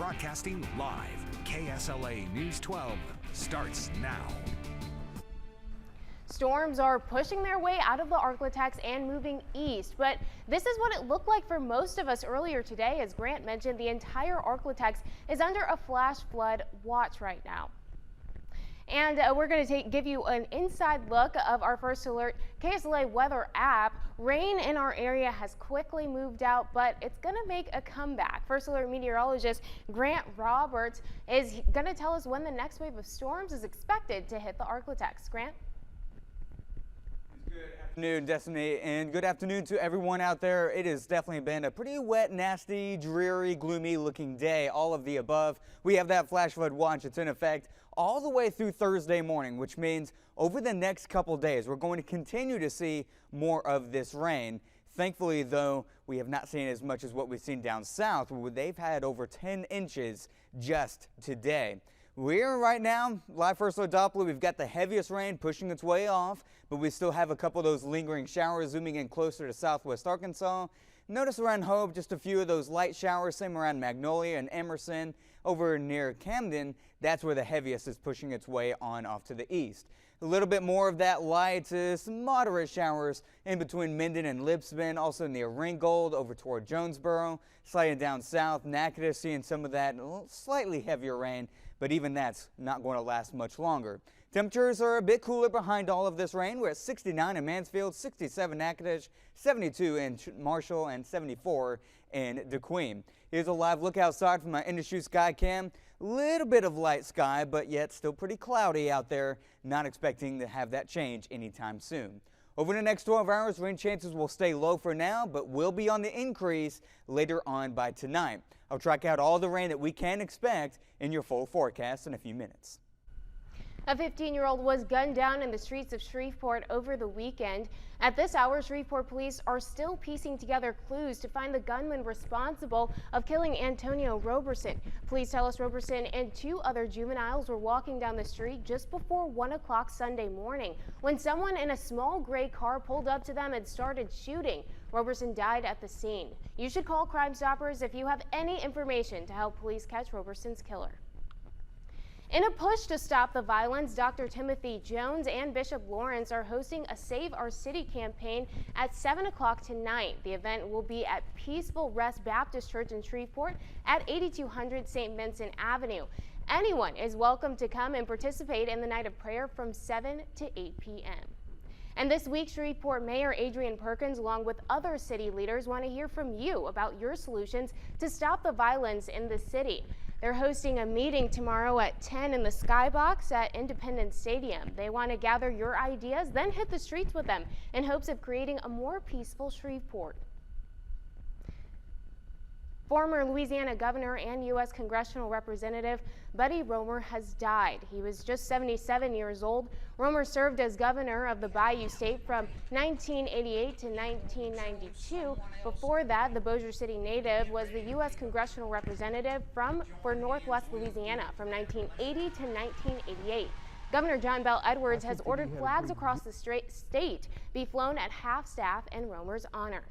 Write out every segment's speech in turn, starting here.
Broadcasting live, KSLA News 12 starts now. Storms are pushing their way out of the ArkLaTex and moving east, but this is what it looked like for most of us earlier today. As Grant mentioned, the entire ArkLaTex is under a flash flood watch right now. And we're going to give you an inside look of our First Alert KSLA weather app. Rain in our area has quickly moved out, but it's going to make a comeback. First Alert meteorologist Grant Roberts is going to tell us when the next wave of storms is expected to hit the ArkLaTex. Grant? Good afternoon, Destiny, and good afternoon to everyone out there. It has definitely been a pretty wet, nasty, dreary, gloomy looking day, all of the above. We have that flash flood watch. It's in effect all the way through Thursday morning, which means over the next couple days, we're going to continue to see more of this rain. Thankfully, though, we have not seen as much as what we've seen down south, where they've had over 10 inches just today. We're right now, live First Alert Doppler, we've got the heaviest rain pushing its way off, but we still have a couple of those lingering showers zooming in closer to southwest Arkansas. Notice around Hope, just a few of those light showers, same around Magnolia and Emerson. Over near Camden, that's where the heaviest is pushing its way on off to the east. A little bit more of that light to some moderate showers in between Minden and Lipsman, also near Ringgold over toward Jonesboro. Sliding down south, Natchitoches seeing some of that slightly heavier rain, but even that's not going to last much longer. Temperatures are a bit cooler behind all of this rain. We're at 69 in Mansfield, 67 Natchitoches, 72 in Marshall, and 74 in DeQueen. Here's a live look outside from my industry sky cam. Little bit of light sky, but yet still pretty cloudy out there. Not expecting to have that change anytime soon. Over the next 12 hours, rain chances will stay low for now, but will be on the increase later on by tonight. I'll track out all the rain that we can expect in your full forecast in a few minutes. A 15-year-old was gunned down in the streets of Shreveport over the weekend. At this hour, Shreveport police are still piecing together clues to find the gunman responsible of killing Antonio Roberson. Police tell us Roberson and two other juveniles were walking down the street just before 1 o'clock Sunday morning when someone in a small gray car pulled up to them and started shooting. Roberson died at the scene. You should call Crime Stoppers if you have any information to help police catch Roberson's killer. In a push to stop the violence, Dr. Timothy Jones and Bishop Lawrence are hosting a Save Our City campaign at 7 o'clock tonight. The event will be at Peaceful Rest Baptist Church in Shreveport at 8200 St. Vincent Avenue. Anyone is welcome to come and participate in the night of prayer from 7 to 8 p.m. And this week, Shreveport Mayor Adrian Perkins, along with other city leaders, want to hear from you about your solutions to stop the violence in the city. They're hosting a meeting tomorrow at 10 in the Skybox at Independence Stadium. They want to gather your ideas, then hit the streets with them in hopes of creating a more peaceful Shreveport. Former Louisiana governor and U.S. congressional representative Buddy Roemer has died. He was just 77 years old. Roemer served as governor of the Bayou State from 1988 to 1992. Before that, the Bossier City native was the U.S. congressional representative for Northwest Louisiana from 1980 to 1988. Governor John Bel Edwards has ordered flags across the state be flown at half-staff in Roemer's honor.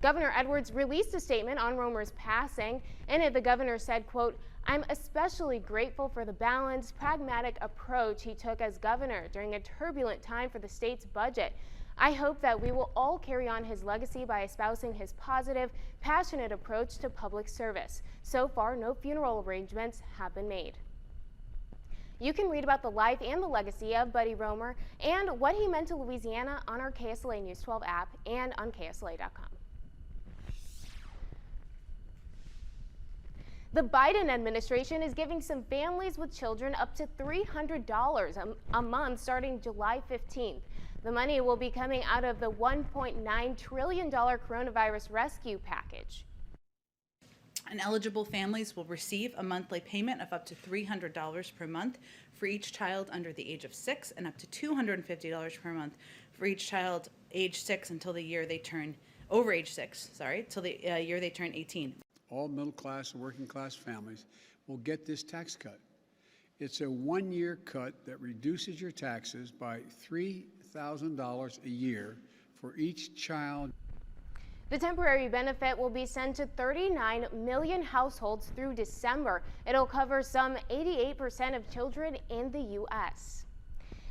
Governor Edwards released a statement on Roemer's passing. In it, the governor said, quote, "I'm especially grateful for the balanced, pragmatic approach he took as governor during a turbulent time for the state's budget. I hope that we will all carry on his legacy by espousing his positive, passionate approach to public service. So far, no funeral arrangements have been made." You can read about the life and the legacy of Buddy Roemer and what he meant to Louisiana on our KSLA News 12 app and on KSLA.com. The Biden administration is giving some families with children up to $300 a month starting July 15th. The money will be coming out of the $1.9 trillion coronavirus rescue package. And eligible families will receive a monthly payment of up to $300 per month for each child under the age of 6 and up to $250 per month for each child age 6 until the year they turn, over age 6, till the year they turn 18. All middle class and working class families will get this tax cut. It's a one-year cut that reduces your taxes by $3,000 a year for each child. The temporary benefit will be sent to 39 million households through December. It'll cover some 88% of children in the U.S.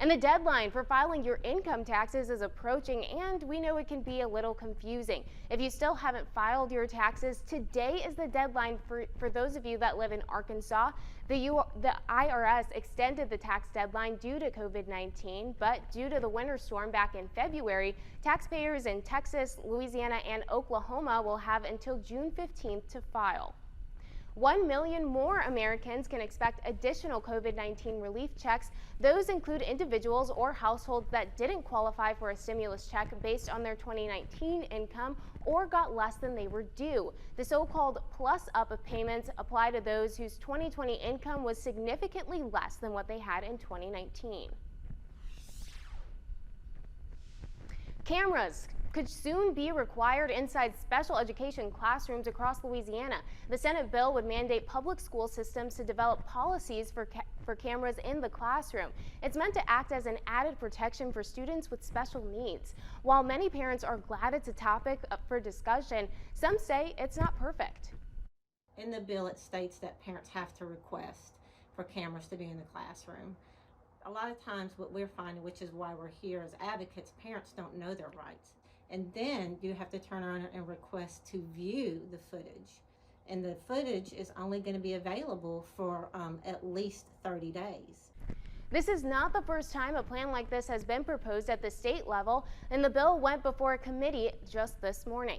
And the deadline for filing your income taxes is approaching, and we know it can be a little confusing. If you still haven't filed your taxes, today is the deadline for those of you that live in Arkansas. The IRS extended the tax deadline due to COVID-19, but due to the winter storm back in February, taxpayers in Texas, Louisiana, and Oklahoma will have until June 15th to file. 1 million more Americans can expect additional COVID-19 relief checks. Those include individuals or households that didn't qualify for a stimulus check based on their 2019 income or got less than they were due. The so-called plus-up payments apply to those whose 2020 income was significantly less than what they had in 2019. Cameras could soon be required inside special education classrooms across Louisiana. The Senate bill would mandate public school systems to develop policies for cameras in the classroom. It's meant to act as an added protection for students with special needs. While many parents are glad it's a topic up for discussion, some say it's not perfect. In the bill, it states that parents have to request for cameras to be in the classroom. A lot of times what we're finding, which is why we're here as advocates, parents don't know their rights. And then you have to turn around and request to view the footage. And the footage is only going to be available for at least 30 days. This is not the first time a plan like this has been proposed at the state level, and the bill went before a committee just this morning.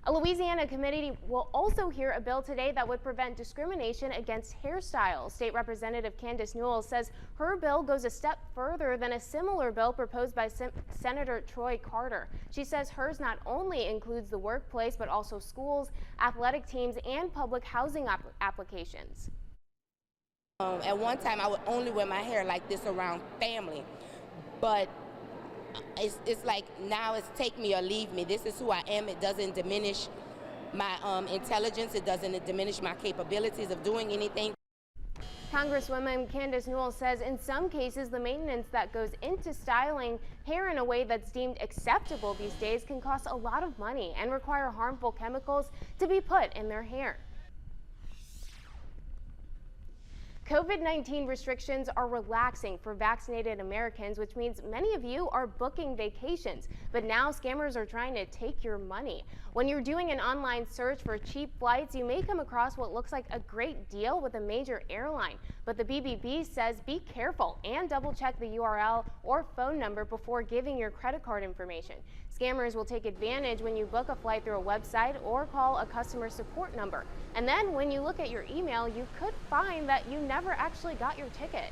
A Louisiana committee will also hear a bill today that would prevent discrimination against hairstyles. State Representative Candace Newell says her bill goes a step further than a similar bill proposed by Senator Troy Carter. She says hers not only includes the workplace, but also schools, athletic teams, and public housing applications. At one time, I would only wear my hair like this around family, but it's like now it's take me or leave me. This is who I am. It doesn't diminish my intelligence. It doesn't diminish my capabilities of doing anything. Congresswoman Candace Newell says in some cases the maintenance that goes into styling hair in a way that's deemed acceptable these days can cost a lot of money and require harmful chemicals to be put in their hair. COVID-19 restrictions are relaxing for vaccinated Americans, which means many of you are booking vacations. But now scammers are trying to take your money. When you're doing an online search for cheap flights, you may come across what looks like a great deal with a major airline. But the BBB says be careful and double check the URL or phone number before giving your credit card information. Scammers will take advantage when you book a flight through a website or call a customer support number. And then when you look at your email, you could find that you never actually got your ticket.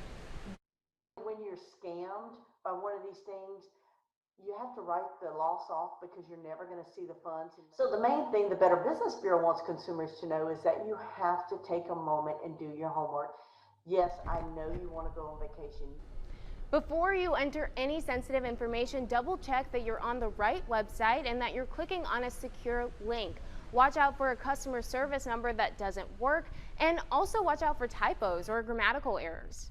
When you're scammed by one of these things, you have to write the loss off because you're never going to see the funds. So the main thing the Better Business Bureau wants consumers to know is that you have to take a moment and do your homework. Yes, I know you want to go on vacation. Before you enter any sensitive information, double check that you're on the right website and that you're clicking on a secure link. Watch out for a customer service number that doesn't work, and also watch out for typos or grammatical errors.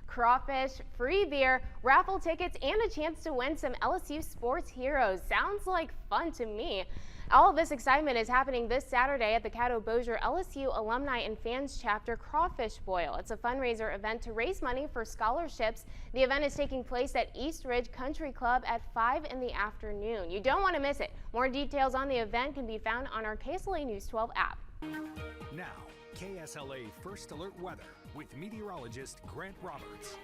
Crawfish, free beer, raffle tickets, and a chance to win some LSU Sports Heroes. Sounds like fun to me. All of this excitement is happening this Saturday at the Caddo Bossier LSU Alumni and Fans Chapter Crawfish Boil. It's a fundraiser event to raise money for scholarships. The event is taking place at East Ridge Country Club at 5 in the afternoon. You don't want to miss it. More details on the event can be found on our KSLA News 12 app. Now, KSLA First Alert Weather with meteorologist Grant Roberts.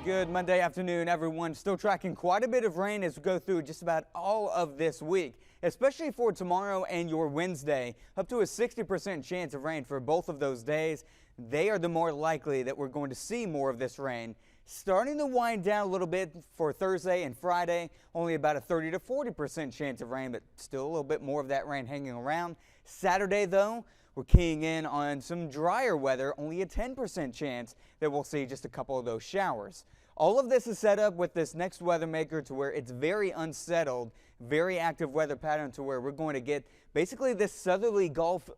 Good Monday afternoon, everyone. Still tracking quite a bit of rain as we go through just about all of this week, especially for tomorrow and your Wednesday. Up to a 60% chance of rain for both of those days. They are the more likely that we're going to see more of this rain. Starting to wind down a little bit for Thursday and Friday. Only about a 30 to 40% chance of rain, but still a little bit more of that rain hanging around. Saturday, though, we're keying in on some drier weather, only a 10% chance that we'll see just a couple of those showers. All of this is set up with this next weather maker to where it's very unsettled, very active weather pattern to where we're going to get basically this southerly Gulf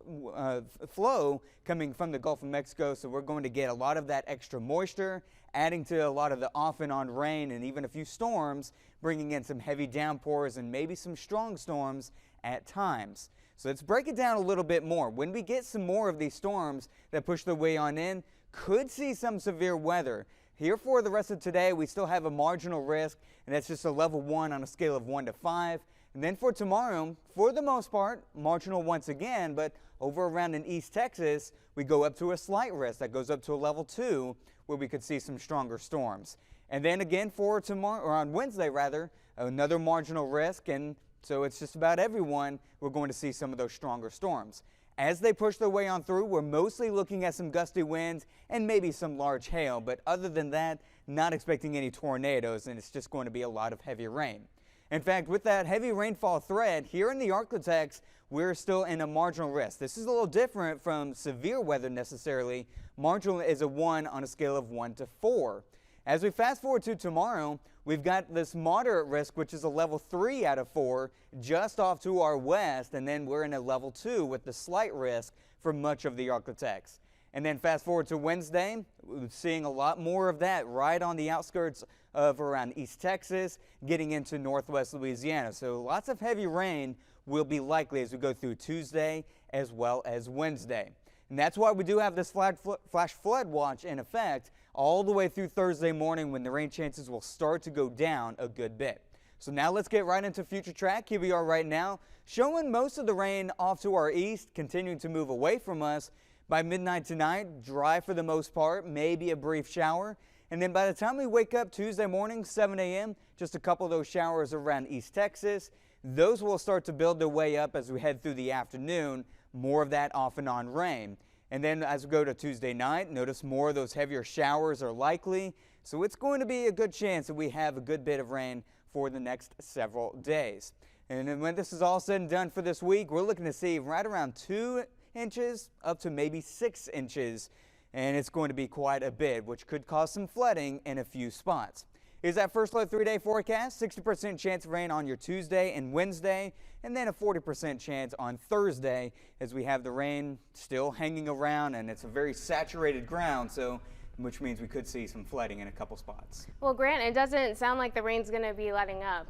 flow coming from the Gulf of Mexico. So we're going to get a lot of that extra moisture, adding to a lot of the off and on rain and even a few storms, bringing in some heavy downpours and maybe some strong storms at times. So let's break it down a little bit more. When we get some more of these storms that push their way on in, could see some severe weather. Here for the rest of today, we still have a marginal risk, and that's just a level 1 on a scale of 1 to 5. And then for tomorrow, for the most part, marginal once again, but over around in East Texas, we go up to a slight risk that goes up to a level 2, where we could see some stronger storms. And then again for tomorrow, or on Wednesday rather, another marginal risk, and so it's just about everyone we're going to see some of those stronger storms. As they push their way on through, we're mostly looking at some gusty winds and maybe some large hail, but other than that, not expecting any tornadoes, and it's just going to be a lot of heavy rain. In fact, with that heavy rainfall threat, here in the ArkLaTex, we're still in a marginal risk. This is a little different from severe weather necessarily. Marginal is a 1 on a scale of 1 to 4. As we fast forward to tomorrow, we've got this moderate risk, which is a level 3 out of 4, just off to our west, and then we're in a level 2 with the slight risk for much of the ArkLaTex. And then fast forward to Wednesday, we're seeing a lot more of that right on the outskirts of around East Texas, getting into northwest Louisiana. So lots of heavy rain will be likely as we go through Tuesday as well as Wednesday. And that's why we do have this flash flood watch in effect all the way through Thursday morning, when the rain chances will start to go down a good bit. So now let's get right into Future Track. Here we are right now, showing most of the rain off to our east, continuing to move away from us. By midnight tonight, dry for the most part, maybe a brief shower. And then by the time we wake up Tuesday morning, 7 a.m., just a couple of those showers around East Texas. Those will start to build their way up as we head through the afternoon, more of that off and on rain. And then as we go to Tuesday night, notice more of those heavier showers are likely. So it's going to be a good chance that we have a good bit of rain for the next several days. And then when this is all said and done for this week, we're looking to see right around 2 inches up to maybe 6 inches. And it's going to be quite a bit, which could cause some flooding in a few spots. Here's that first look 3-day forecast. 60% chance of rain on your Tuesday and Wednesday, and then a 40% chance on Thursday, as we have the rain still hanging around, and it's a very saturated ground, so which means we could see some flooding in a couple spots. Well, Grant, it doesn't sound like the rain's going to be letting up.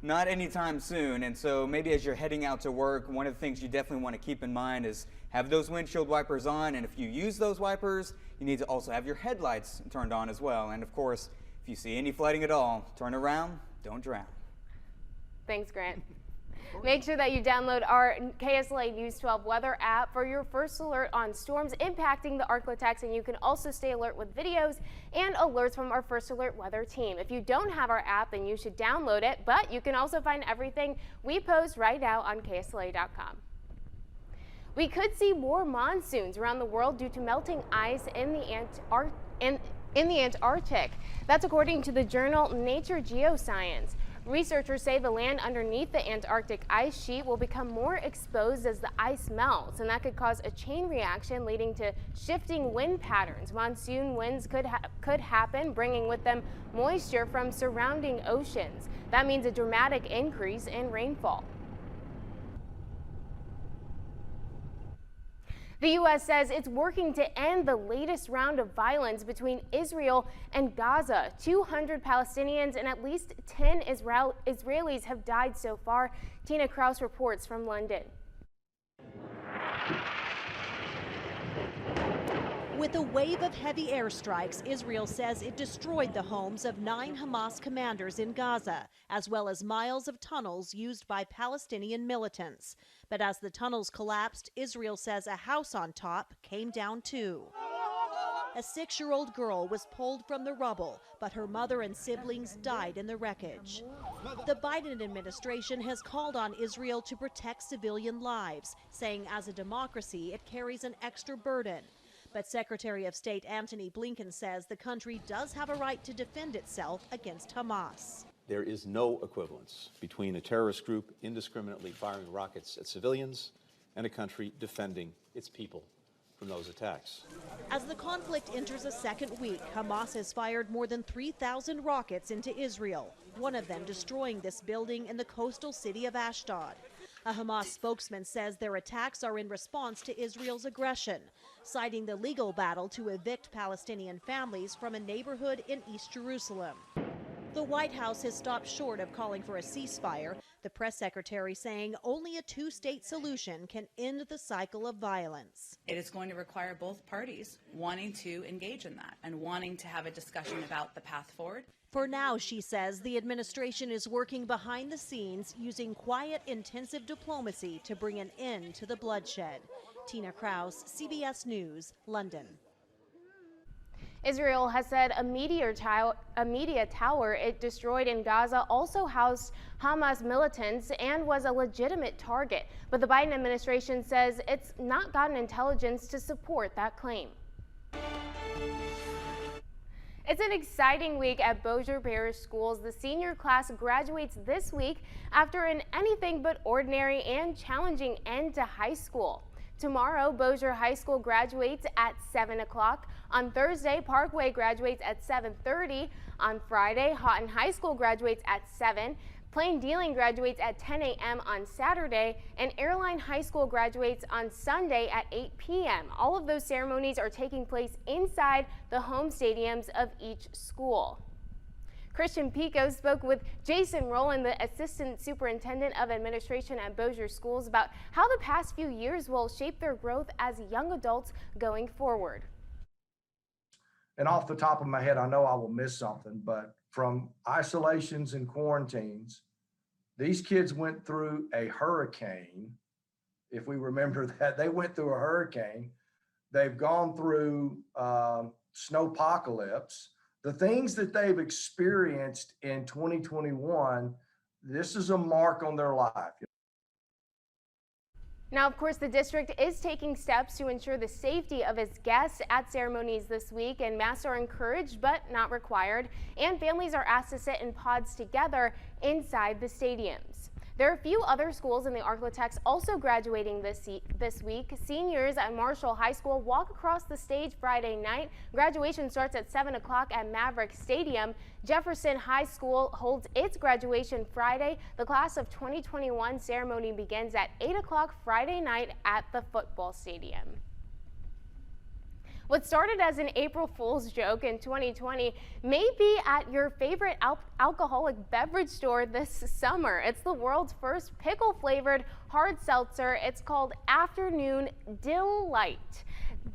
Not anytime soon, and so maybe as you're heading out to work, one of the things you definitely want to keep in mind is have those windshield wipers on, and if you use those wipers, you need to also have your headlights turned on as well. And of course, if you see any flooding at all, turn around, don't drown. Thanks, Grant. Make sure that you download our KSLA News 12 weather app for your first alert on storms impacting the ArkLaTex, and you can also stay alert with videos and alerts from our First Alert weather team. If you don't have our app, then you should download it, but you can also find everything we post right now on KSLA.com. We could see more monsoons around the world due to melting ice in the Antarctic. That's according to the journal Nature Geoscience. Researchers say the land underneath the Antarctic ice sheet will become more exposed as the ice melts, and that could cause a chain reaction leading to shifting wind patterns. Monsoon winds could happen, bringing with them moisture from surrounding oceans. That means a dramatic increase in rainfall. The U.S. says it's working to end the latest round of violence between Israel and Gaza. 200 Palestinians and at least 10 Israelis have died so far. Tina Kraus reports from London. With a wave of heavy airstrikes, Israel says it destroyed the homes of 9 Hamas commanders in Gaza, as well as miles of tunnels used by Palestinian militants. But as the tunnels collapsed, Israel says a house on top came down too. A 6-year-old girl was pulled from the rubble, but her mother and siblings died in the wreckage. The Biden administration has called on Israel to protect civilian lives, saying as a democracy it carries an extra burden. But Secretary of State Antony Blinken says the country does have a right to defend itself against Hamas. There is no equivalence between a terrorist group indiscriminately firing rockets at civilians and a country defending its people from those attacks. As the conflict enters a second week, Hamas has fired more than 3,000 rockets into Israel, one of them destroying this building in the coastal city of Ashdod. A Hamas spokesman says their attacks are in response to Israel's aggression, citing the legal battle to evict Palestinian families from a neighborhood in East Jerusalem. The White House has stopped short of calling for a ceasefire, the press secretary saying only a two-state solution can end the cycle of violence. It is going to require both parties wanting to engage in that and wanting to have a discussion about the path forward. For now, she says, the administration is working behind the scenes using quiet, intensive diplomacy to bring an end to the bloodshed. Tina Kraus, CBS News, London. Israel has said a media tower it destroyed in Gaza also housed Hamas militants and was a legitimate target. But the Biden administration says it's not gotten intelligence to support that claim. It's an exciting week at Bossier Parish Schools. The senior class graduates this week after an anything but ordinary and challenging end to high school. Tomorrow, Bossier High School graduates at 7 o'clock. On Thursday, Parkway graduates at 7:30. On Friday, Houghton High School graduates at 7. Plain Dealing graduates at 10 a.m. on Saturday, and Airline High School graduates on Sunday at 8 p.m. All of those ceremonies are taking place inside the home stadiums of each school. Christian Pico spoke with Jason Rowland, the Assistant Superintendent of Administration at Bossier Schools, about how the past few years will shape their growth as young adults going forward. And off the top of my head, I know I will miss something, but from isolations and quarantines, these kids went through a hurricane. If we remember that, they went through a hurricane. They've gone through snowpocalypse. The things that they've experienced in 2021, this is a mark on their life. Now, of course, the district is taking steps to ensure the safety of its guests at ceremonies this week, and masks are encouraged but not required, and families are asked to sit in pods together inside the stadiums. There are a few other schools in the ArkLaTex also graduating this week. Seniors at Marshall High School walk across the stage Friday night. Graduation starts at 7 o'clock at Maverick Stadium. Jefferson High School holds its graduation Friday. The class of 2021 ceremony begins at 8 o'clock Friday night at the football stadium. What started as an April Fool's joke in 2020 may be at your favorite alcoholic beverage store this summer. It's the world's first pickle-flavored hard seltzer. It's called Afternoon Delight.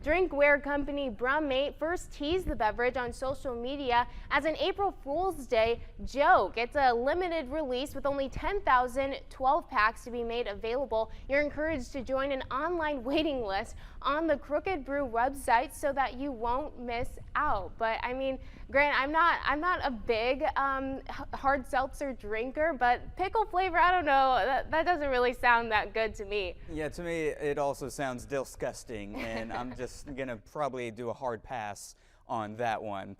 Drinkware company Brummate first teased the beverage on social media as an April Fool's Day joke. It's a limited release with only 10,000 12-packs to be made available. You're encouraged to join an online waiting list on the Crooked Brew website so that you won't miss out. But I mean, Grant, I'm not a big hard seltzer drinker, but pickle flavor, I don't know, that doesn't really sound that good to me. Yeah, to me it also sounds disgusting, and I'm just gonna probably do a hard pass on that one.